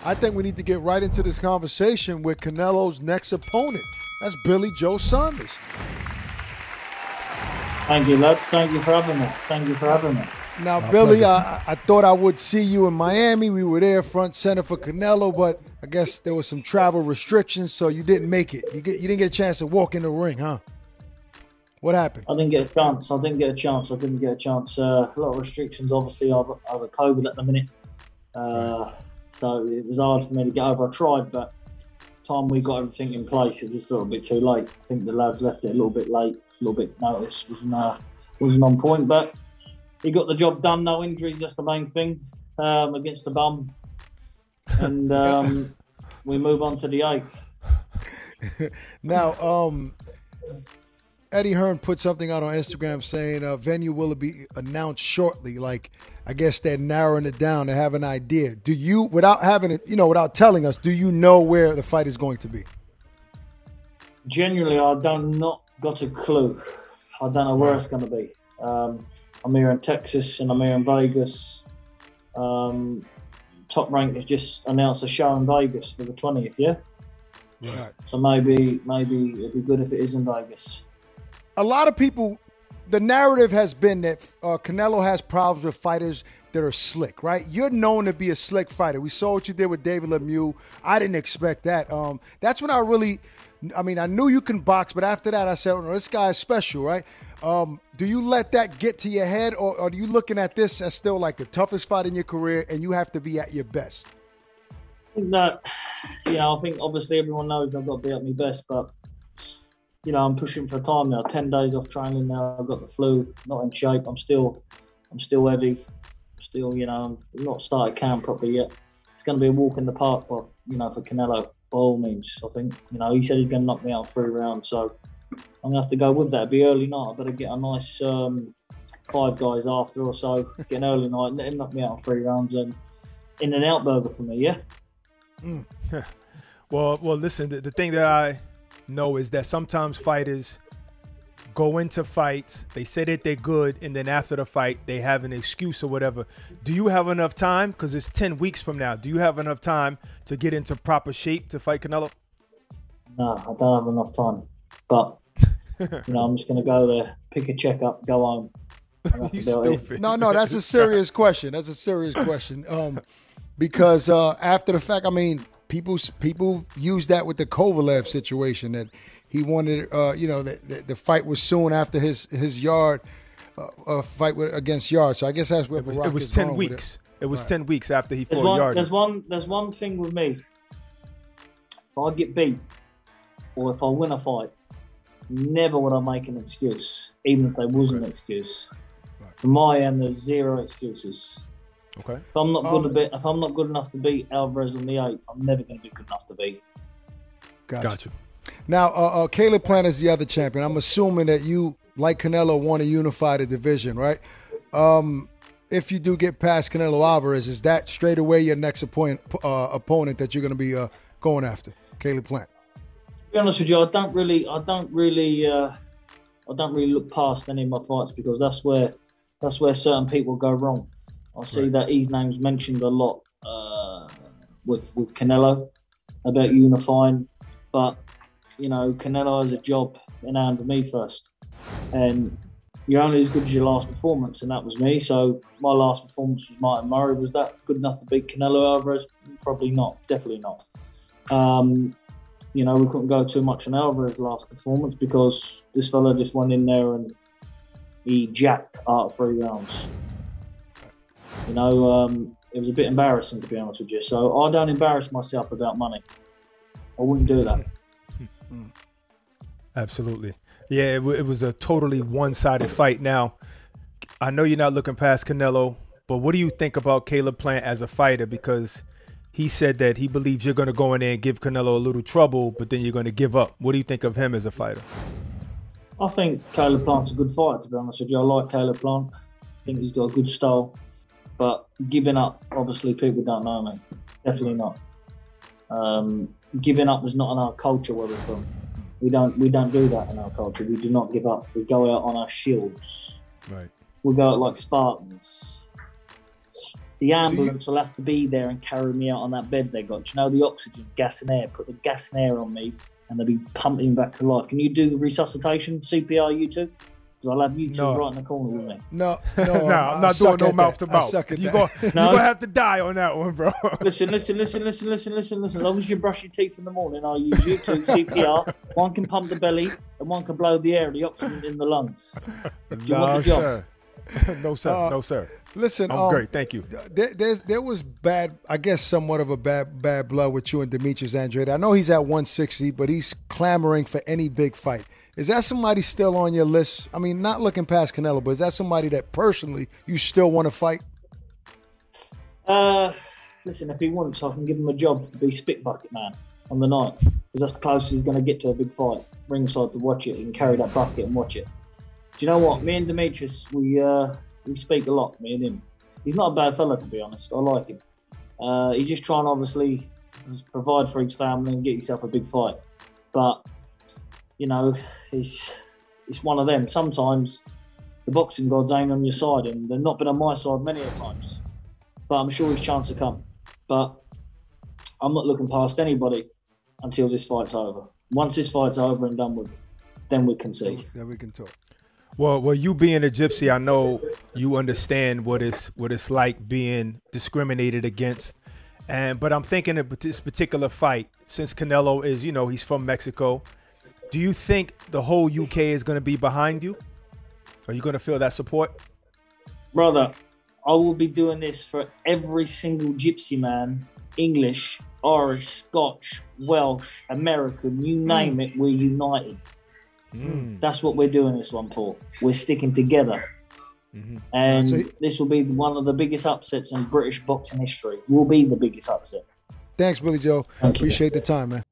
I think we need to get right into this conversation with Canelo's next opponent. That's Billy Joe Saunders. Thank you, love. Thank you for having me. Thank you for having me. Now, Billy, I thought I would see you in Miami. We were there front center for Canelo, but I guess there was some travel restrictions, so you didn't make it. You didn't get a chance to walk in the ring, huh? What happened? I didn't get a chance. A lot of restrictions, obviously, over COVID at the minute. So it was hard for me to get over. I tried, but time we got everything in place, it was a little bit too late. I think the lads left it a little bit late, a little bit notice. Wasn't on point, but he got the job done. No injuries, that's the main thing, against the bum. And we move on to the 8th. Now, Eddie Hearn put something out on Instagram saying venue will be announced shortly. Like, I guess they're narrowing it down to have an idea. Do you, without having it, without telling us, do you know where the fight is going to be? Genuinely, I don't not got a clue. I don't know where it's going to be. I'm here in Texas and I'm here in Vegas. Top Rank has just announced a show in Vegas for the 20th, yeah? Right. So maybe it'd be good if it is in Vegas. A lot of people, the narrative has been that Canelo has problems with fighters that are slick, right? You're known to be a slick fighter. We saw what you did with David Lemieux. I didn't expect that. That's when I knew you can box, but after that I said, oh, this guy is special, right? Do you let that get to your head, or are you looking at this as still like the toughest fight in your career and you have to be at your best? I think that, I think obviously everyone knows I've got to be at my best, but I'm pushing for time now. 10 days off training now. I've got the flu, not in shape. I'm still heavy. I'm not started camp properly yet. It's going to be a walk in the park, for Canelo, by all means. I think, he said he's going to knock me out in 3 rounds, so I'm going to have to go with that. It'll be early night. I better get a nice 5 guys after or so. Get an early night, let him knock me out in 3 rounds, and In-N-Out burger for me, yeah? Mm. Well, listen, the thing that I know is that sometimes fighters go into fights, they say that they're good, and then after the fight, they have an excuse or whatever. Do you have enough time? Because it's 10 weeks from now. Do you have enough time to get into proper shape to fight Canelo? No, I don't have enough time. But, I'm just going to go there, pick a check up, go home. You stupid. No, that's a serious question. That's a serious question. Because after the fact, people use that with the Kovalev situation, that he wanted, the fight was soon after his Yard fight against Yard. So I guess that's where it was 10 weeks. It was 10 weeks after he fought Yard. There's one thing with me. If I get beat or if I win a fight, never would I make an excuse, even if there was an excuse. Right. From my end, there's 0 excuses. Okay. If I'm not good enough to beat Alvarez on the 8th, I'm never going to be good enough to beat. Gotcha. Now, Caleb Plant is the other champion. I'm assuming that you, like Canelo, want to unify the division, right? If you do get past Canelo Alvarez, is that straight away your next opponent that you're going to be going after, Caleb Plant? To be honest with you, I don't really look past any of my fights, because that's where certain people go wrong. I see that his name's mentioned a lot with Canelo about unifying, but Canelo has a job in hand of me first, and you're only as good as your last performance, and that was me. So my last performance was Martin Murray. Was that good enough to beat Canelo Alvarez? Probably not. Definitely not. We couldn't go too much on Alvarez's last performance because this fella just went in there and he jacked out of 3 rounds. It was a bit embarrassing, to be honest with you. So I don't embarrass myself about money. I wouldn't do that. Absolutely. Yeah, it was a totally one-sided fight. Now, I know you're not looking past Canelo, but what do you think about Caleb Plant as a fighter? Because he said that he believes you're going to go in there and give Canelo a little trouble, but then you're going to give up. What do you think of him as a fighter? I think Caleb Plant's a good fighter, to be honest with you. I like Caleb Plant. I think he's got a good style. But giving up, obviously, people don't know me. Definitely not. Giving up is not in our culture where we're from. We don't do that in our culture. We do not give up. We go out on our shields. Right. We go out like Spartans. The ambulance will have to be there and carry me out on that bed they got. Do you know the oxygen, gas and air? Put the gas and air on me, and they'll be pumping me back to life. Can you do resuscitation, CPR, you two? Because I'll have you two right in the corner with me. No, I'm not doing no mouth to mouth. You're gonna have to die on that one, bro. Listen. As long as you brush your teeth in the morning, I'll use you two CPR. One can pump the belly, and one can blow the air, the oxygen in the lungs. Do you want the job? Sir. No, sir. Listen, I'm great. Thank you. There was bad, I guess, somewhat of a bad blood with you and Demetrius Andrade. I know he's at 160, but he's clamoring for any big fight. Is that somebody still on your list? I mean, not looking past Canelo, but is that somebody that personally you still want to fight? Listen, if he wants, I can give him a job to be spit bucket man on the night, because that's the closest he's going to get to a big fight. Ringside to watch it and carry that bucket and watch it. Do you know what? Me and Demetrius, we speak a lot, me and him. He's not a bad fella, to be honest. I like him. He's just trying to obviously provide for his family and get himself a big fight. But, you know, it's one of them. Sometimes the boxing gods ain't on your side, and they've not been on my side many a times. But I'm sure his chance will come. But I'm not looking past anybody until this fight's over. Once this fight's over and done with, then we can see. Then we can talk. Well, you being a gypsy, I know you understand what it's like being discriminated against. But I'm thinking of this particular fight, since Canelo is, he's from Mexico. Do you think the whole UK is going to be behind you? Are you going to feel that support? Brother, I will be doing this for every single gypsy man, English, Irish, Scotch, Welsh, American, you name it, we're united. That's what we're doing this one for. We're sticking together. And this will be one of the biggest upsets in British boxing history. Will be the biggest upset. Thanks, Billy Joe. Appreciate the time, man.